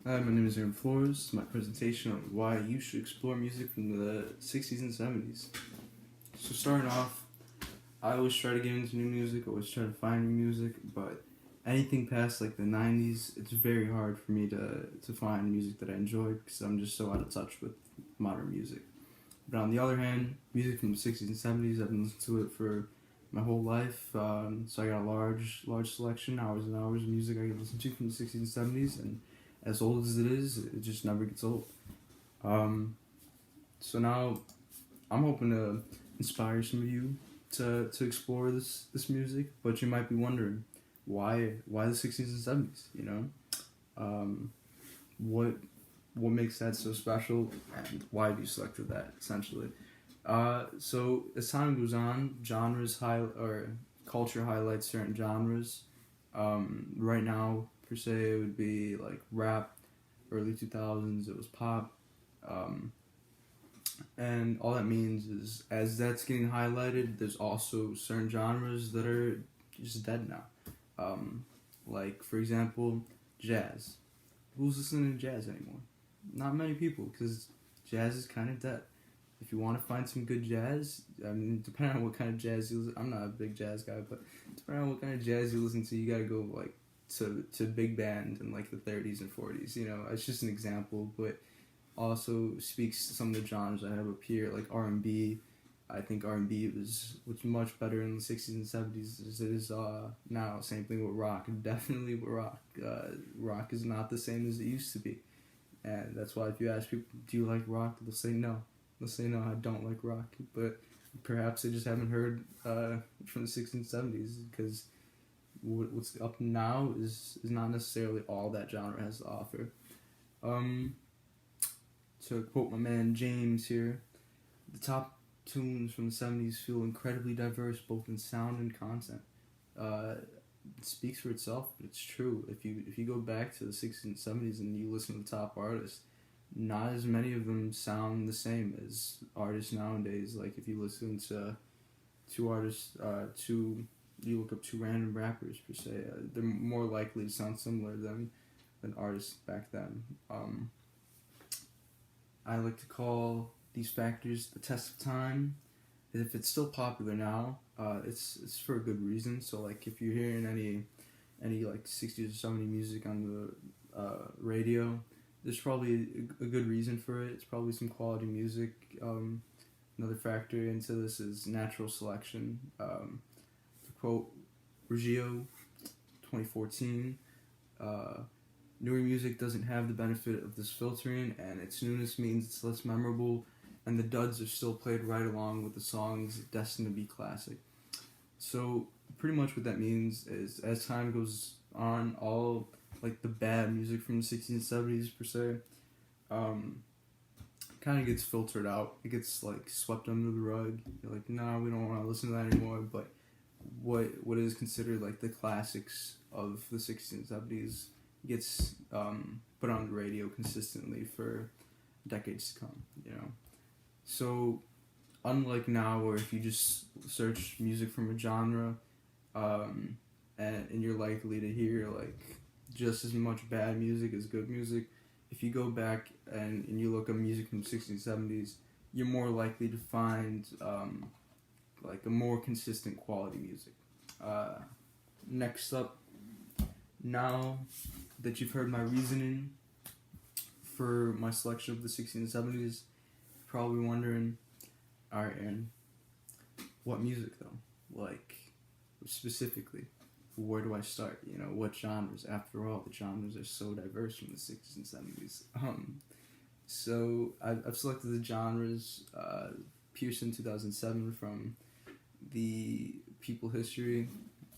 Hi, my name is Aaron Flores. My presentation on why you should explore music from the 60s and 70s. So, starting off, I always try to get into new music, always try to find new music, but anything past like the 90s, it's very hard for me to find music that I enjoy because I'm just so out of touch with modern music. But on the other hand, music from the 60s and 70s, I've been listening to it for my whole life, so I got a large selection, hours and hours of music I can listen to from the 60s and 70s, and as old as it is, it just never gets old. Um, so now I'm hoping to inspire some of you to explore this music, but you might be wondering why the 60s and 70s, you know? Um, what what makes that so special, and why have you selected that essentially? So as time goes on, culture highlights certain genres. Right now, per se, it would be like rap. Early 2000s, it was pop. Um, and all that means is, as that's getting highlighted, there's also certain genres that are just dead now. Like, for example, jazz. Who's listening to jazz anymore? Not many people, because jazz is kind of dead. If you want to find some good jazz, I mean, depending on what kind of jazz you listen, I'm not a big jazz guy, but depending on what kind of jazz you listen to, you gotta go like to big band in like the 30s and 40s. You know, it's just an example, but also speaks to some of the genres I have up here, like R&B. I think R&B was much better in the 60s and 70s as it is now. Same thing with rock, definitely with rock. Rock is not the same as it used to be, and that's why if you ask people, do you like rock, they'll say no. They'll say no, I don't like rock, but perhaps they just haven't heard from the 60s and 70s, because what's up now is not necessarily all that genre has to offer. Um, to quote my man James here, the top tunes from the 70s feel incredibly diverse both in sound and content. Uh, it speaks for itself, but it's true. If you go back to the 60s and 70s and you listen to the top artists, not as many of them sound the same as artists nowadays. Like if you listen to two artists, you look up two random rappers per se, they're more likely to sound similar than artists back then. I like to call these factors the test of time. If it's still popular now, it's for a good reason. So like if you're hearing any like 60s or 70s music on the radio, there's probably a good reason for it. It's probably some quality music. Another factor into this is natural selection. To quote Ruggiero, 2014, uh, newer music doesn't have the benefit of this filtering, and its newness means it's less memorable, and the duds are still played right along with the songs destined to be classic. So pretty much what that means is, as time goes on, all like the bad music from the 60s and 70s per se, um, kind of gets filtered out. It gets like swept under the rug. You're like, nah, we don't want to listen to that anymore. But what is considered like the classics of the 60s and 70s gets put on the radio consistently for decades to come. You know, so unlike now, where if you just search music from a genre, and you're likely to hear like just as much bad music as good music. If you go back and you look up music from the 60s, 70s, you're more likely to find like a more consistent quality music. Uh, Next up, now that you've heard my reasoning for my selection of the 60s and 70s, you're probably wondering, alright, Aaron, what music though? Like, specifically, where do I start? You know, what genres? After all, the genres are so diverse from the 60s and 70s. So I've selected the genres. Pearson 2007 from the People History.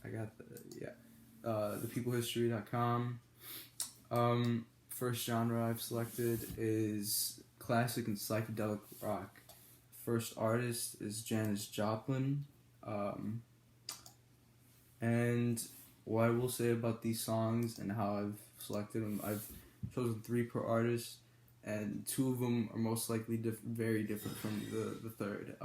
I got thepeoplehistory.com. First genre I've selected is classic and psychedelic rock. First artist is Janis Joplin. And what I will say about these songs and how I've selected them, I've chosen three per artist, and two of them are most likely very different from the third.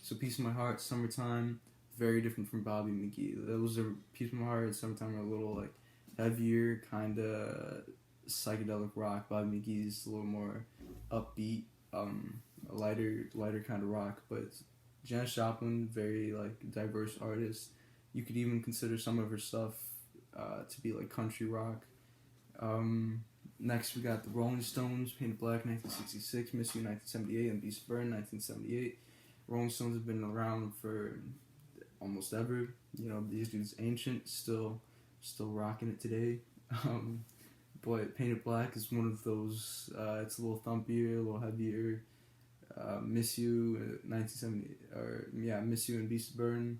So Peace of My Heart, Summertime, very different from Bobby McGee. Those are Peace of My Heart and Summertime are a little like heavier, kind of psychedelic rock. Bobby McGee's a little more upbeat, lighter kind of rock. But Janis Joplin, very like diverse artist. You could even consider some of her stuff to be like country rock. Next we got the Rolling Stones, Painted Black, 1966, Miss You, 1978, and Beast of Burden, 1978. Rolling Stones have been around for almost ever. You know, these dudes ancient, still rocking it today. But Painted Black is one of those. It's a little thumpier, a little heavier. Miss You, 1970, Miss You and Beast of Burden,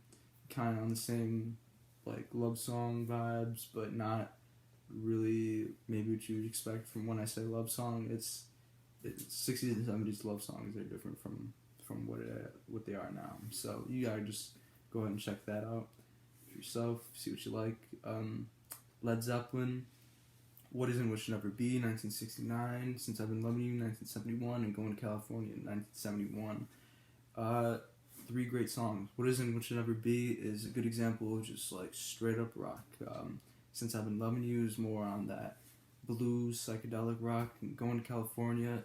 kind of on the same like love song vibes, but not really maybe what you would expect from when I say love song. It's 60s and 70s love songs are different from what they are now. So you gotta just go ahead and check that out for yourself, see what you like. Led Zeppelin, What Is and What Should Never Be, 1969, Since I've Been Loving You, 1971, and Going to California, 1971. Three great songs. What Is and What Should Never Be is a good example of just like straight up rock. Since I've Been Loving You is more on that blues, psychedelic rock. And Going to California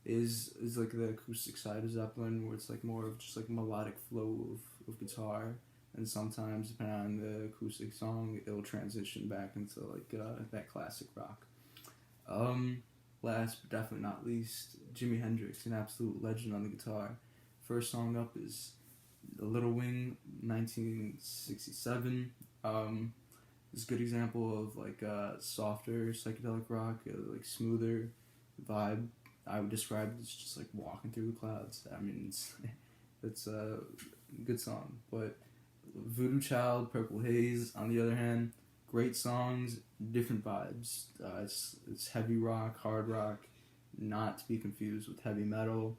is like the acoustic side of Zeppelin, where it's like more of just like melodic flow of guitar. And sometimes, depending on the acoustic song, it'll transition back into like that classic rock. Last but definitely not least, Jimi Hendrix, an absolute legend on the guitar. First song up is The Little Wing, 1967. It's a good example of like softer psychedelic rock, like smoother vibe. I would describe it as just like walking through the clouds. I mean, it's a good song. But Voodoo Child, Purple Haze, on the other hand, great songs, different vibes. It's heavy rock, hard rock, not to be confused with heavy metal.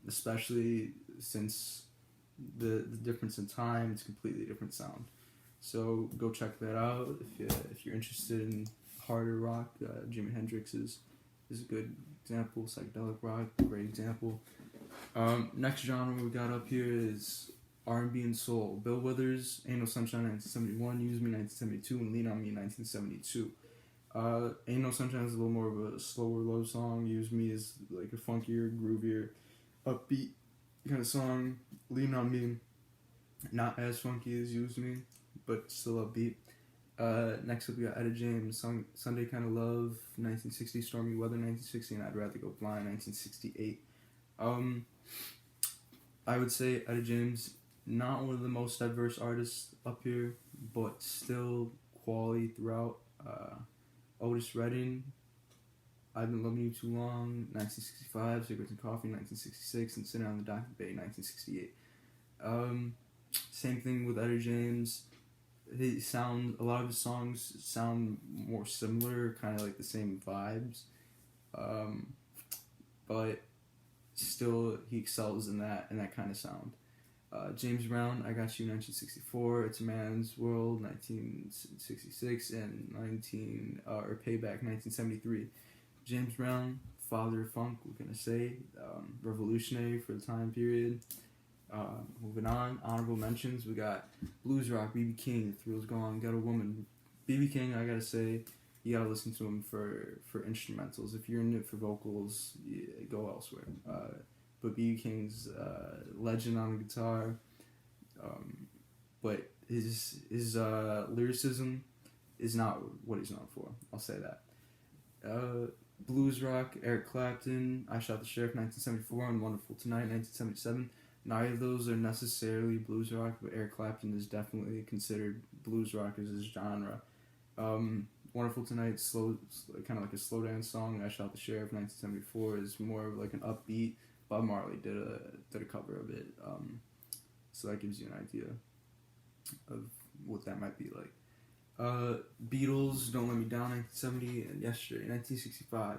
Especially since the difference in time, it's a completely different sound. So go check that out if you're interested in harder rock. Jimi Hendrix is a good example. Psychedelic rock, great example. Next genre we got up here is R&B and soul. Bill Withers, Ain't No Sunshine, 1971, Use Me, 1972, and Lean On Me, 1972. Ain't No Sunshine is a little more of a slower love song. Use Me is like a funkier, groovier, upbeat kind of song. Lean On Me, not as funky as Use Me, but still upbeat. Next up we got Etta James, Sunday Kind of Love, 1960, Stormy Weather, 1960, and I'd Rather Go Blind, 1968. I would say Etta James, not one of the most diverse artists up here, but still quality throughout. Otis Redding, I've Been Loving You Too Long, 1965, Cigarettes and Coffee, 1966, and Sit Down on the Dock Bay, 1968. Same thing with Etta James. A lot of his songs sound more similar, kind of like the same vibes, but still he excels in that kind of sound. James Brown, I Got You, 1964, It's a Man's World, 1966, and Payback, 1973. James Brown, father of funk, we're gonna say, revolutionary for the time period. Moving on, honorable mentions, we got blues rock, B.B. King, Thrills Gone, Ghetto Woman. B.B. King, I gotta say, you gotta listen to him for instrumentals. If you're in it for vocals, go elsewhere. But B.B. King's legend on the guitar, but his lyricism is not what he's known for. I'll say that. Blues rock, Eric Clapton, I Shot the Sheriff, 1974, and Wonderful Tonight, 1977. Neither of those are necessarily blues rock, but Eric Clapton is definitely considered blues rock as his genre. Wonderful Tonight, kind of like a slow dance song. I Shot the Sheriff, 1974, is more of like an upbeat. Bob Marley did a cover of it, so that gives you an idea of what that might be like. Beatles, Don't Let Me Down, 1970, and Yesterday, 1965.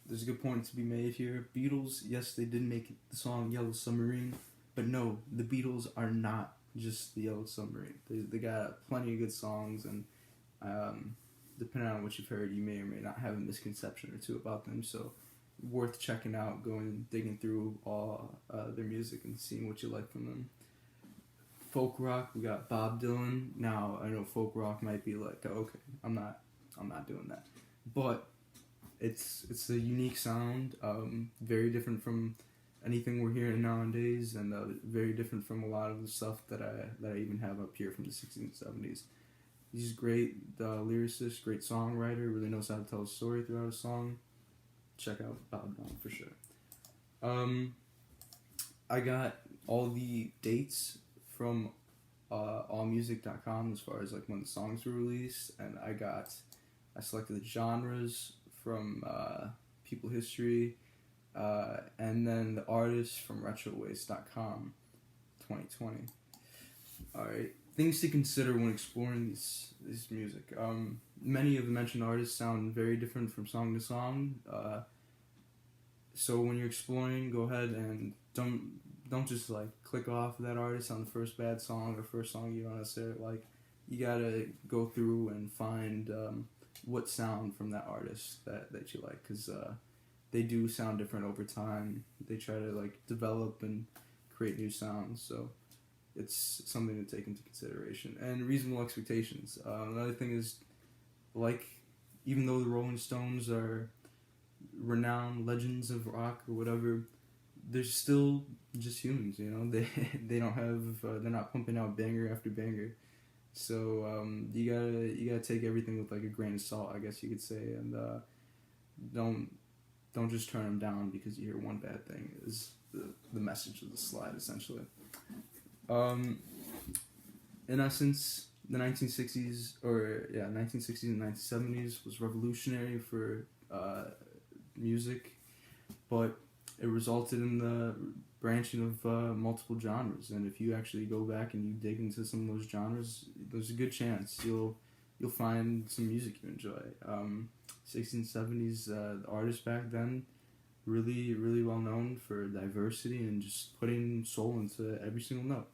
There's a good point to be made here. Beatles, yes, they did make the song Yellow Submarine, but no, the Beatles are not just the Yellow Submarine. They got plenty of good songs, and depending on what you've heard, you may or may not have a misconception or two about them, so worth checking out, digging through all their music and seeing what you like from them. Folk rock, we got Bob Dylan. Now I know folk rock might be like, okay, I'm not doing that. but it's a unique sound, very different from anything we're hearing nowadays, and very different from a lot of the stuff that I even have up here from the 60s and 70s. He's great lyricist, great songwriter, really knows how to tell a story throughout a song. Check out Bob Dylan for sure. I got all the dates from allmusic.com as far as like when the songs were released, and I selected the genres from People History, and then the artists from retrowaste.com 2020. Alright, things to consider when exploring this music. Many of the mentioned artists sound very different from song to song. So when you're exploring, go ahead and don't just like click off that artist on the first bad song or first song you don't necessarily like. You gotta go through and find what sound from that artist that you like, because they do sound different over time. They try to like develop and create new sounds, so it's something to take into consideration. And reasonable expectations. Another thing is, like, even though the Rolling Stones are renowned legends of rock or whatever, they're still just humans, you know. They don't have they're not pumping out banger after banger. So you gotta take everything with like a grain of salt, I guess you could say, and don't just turn them down because you hear one bad thing. Is the message of the slide essentially. In essence, the 1960s and 1970s was revolutionary for music, but it resulted in the branching of multiple genres. And if you actually go back and you dig into some of those genres, there's a good chance you'll find some music you enjoy. 60s and 70s, the artists back then, really, really well known for diversity and just putting soul into every single note.